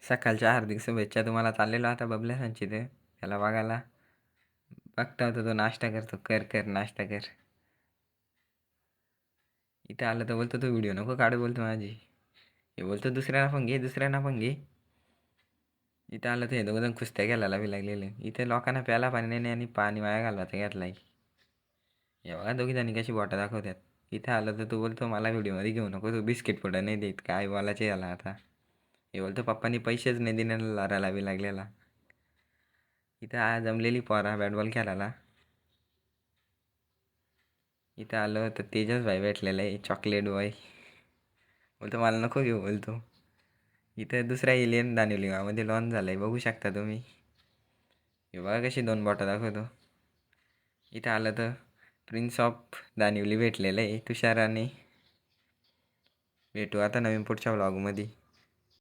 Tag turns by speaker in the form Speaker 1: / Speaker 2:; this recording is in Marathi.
Speaker 1: सकाळच्या हार्दिक शुभेच्छा. तुम्हाला चाललेलो आता बबल्या संचित त्याला बघायला. बघता होता तो नाश्ता करतो. कर नाश्ता कर. इथं आलं तर बोलतो तो व्हिडिओ नको काढू बोलतो माझी. हे बोलतो दुसऱ्यांना पण घे. इथं आलं तर हे दोघं कुस्त्या घ्यायला बी लागलेले. इथे लोकांना प्याला पाणी नाही आणि पाणी वाया घालवायचा घेतलाय. हे बघा दोघी जणी कशी बोटं दाखवतात. इथं आलं तर तू बोलतो मला व्हिडिओमध्ये घेऊ नको, तू बिस्किट पुढं नाही देत. काय बोलायचे याला आता. हे बोलतो पप्पांनी पैसेच नाही देण्याला लारायला बी लागलेला. इथं आज जमलेली पोरा बॅटबॉल खेळायला. इथं आलं तर तेजस भाई भेटलेला आहे, चॉकलेट बॉय. बोलतो मला नको घेऊ बोलतो. इथं दुसरा एलियन दानिवली गावामध्ये लॉन्च झालाय, बघू शकता तुम्ही. हे बघा कशी दोन बॉटं दाखवतो. इथं आलं तर प्रिन्स ऑफ दानिवली भेटलेलं आहे तुषाराने. भेटू आता नवीन पुढच्या व्लॉगमध्ये.